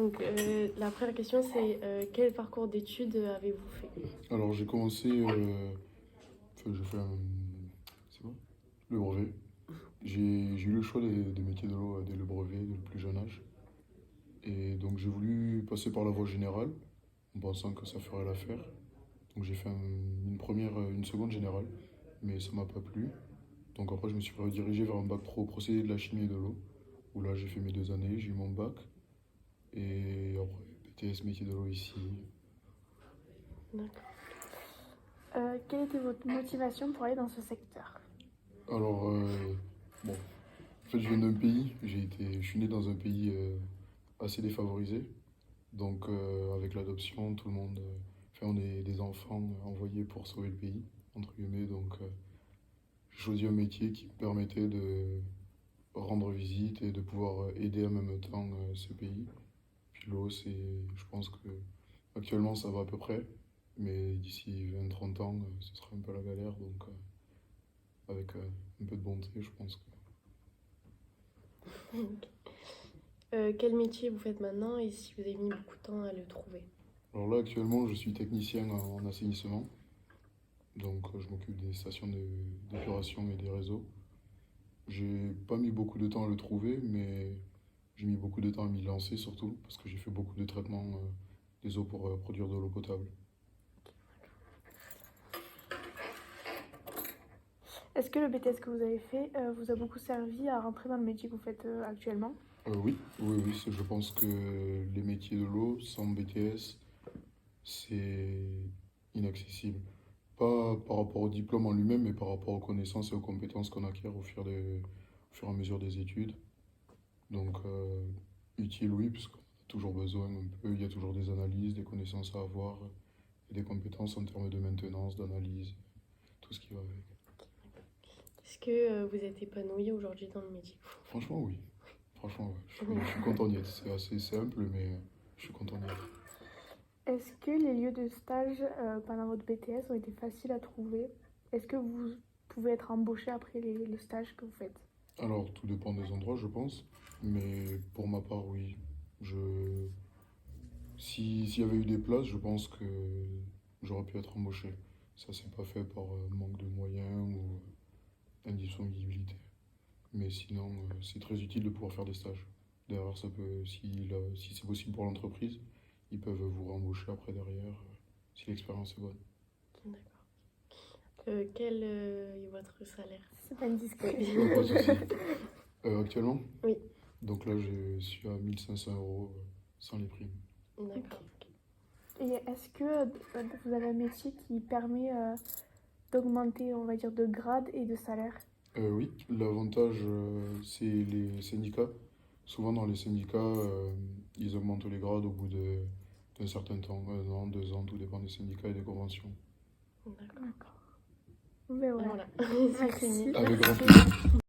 Donc, la première question, c'est quel parcours d'études avez-vous fait? Alors j'ai commencé, j'ai fait c'est quoi? Le brevet. J'ai eu le choix des métiers de l'eau dès le brevet, dès le plus jeune âge. Et donc j'ai voulu passer par la voie générale, en pensant que ça ferait l'affaire. Donc j'ai fait une seconde générale, mais ça m'a pas plu. Donc après je me suis redirigé vers un bac pro procédé de la chimie et de l'eau, où là j'ai fait mes 2 années, j'ai eu mon bac. Et après BTS métier de l'eau ici. D'accord. Quelle était votre motivation pour aller dans ce secteur? Alors, bon, en fait, je viens d'un pays, je suis né dans un pays assez défavorisé. Donc, avec l'adoption, tout le monde, enfin, on est des enfants envoyés pour sauver le pays, entre guillemets. Donc, j'ai choisi un métier qui me permettait de rendre visite et de pouvoir aider en même temps ce pays. Puis l'eau, je pense que actuellement, ça va à peu près. Mais d'ici 20-30 ans, ce sera un peu la galère. Donc, avec un peu de bonté, je pense que. Ok. Quel métier vous faites maintenant et si vous avez mis beaucoup de temps à le trouver? Alors là, actuellement, je suis technicien en assainissement. Donc, je m'occupe des stations d'épuration et des réseaux. J'ai pas mis beaucoup de temps à le trouver, mais j'ai mis beaucoup de temps à m'y lancer, surtout parce que j'ai fait beaucoup de traitements des eaux pour produire de l'eau potable. Est-ce que le BTS que vous avez fait vous a beaucoup servi à rentrer dans le métier que vous faites actuellement? Oui, oui, oui, je pense que les métiers de l'eau sans BTS, c'est inaccessible. Pas par rapport au diplôme en lui-même, mais par rapport aux connaissances et aux compétences qu'on acquiert au fur et à mesure des études. Donc, utile, oui, parce qu'on a toujours besoin un peu, il y a toujours des analyses, des connaissances à avoir, et des compétences en termes de maintenance, d'analyse, tout ce qui va avec. Est-ce que vous êtes épanoui aujourd'hui dans le métier? Franchement, oui. Franchement, ouais. Je suis content d'y être. C'est assez simple, mais je suis content d'y être. Est-ce que les lieux de stage pendant votre BTS ont été faciles à trouver? Est-ce que vous pouvez être embauché après le stage que vous faites? Alors, tout dépend des endroits, je pense, mais pour ma part, oui. Je... S'il y avait eu des places, je pense que j'aurais pu être embauché. Ça s'est pas fait par manque de moyens ou indisponibilité. Mais sinon, c'est très utile de pouvoir faire des stages. Derrière, si c'est possible pour l'entreprise, ils peuvent vous rembaucher après derrière, si l'expérience est bonne. D'accord. Quel est votre salaire? C'est pas indiscret. Pas de souci. Actuellement? Oui. Donc là, je suis à 1 500 € sans les primes. D'accord. Et est-ce que vous avez un métier qui permet d'augmenter, on va dire, de grade et de salaire? Oui, l'avantage, c'est les syndicats. Souvent, dans les syndicats, ils augmentent les grades au bout d'un certain temps, 1 an, 2 ans, tout dépend des syndicats et des conventions. D'accord. D'accord. Mais voilà. Voilà, c'est Merci. fini. Avec grand plaisir.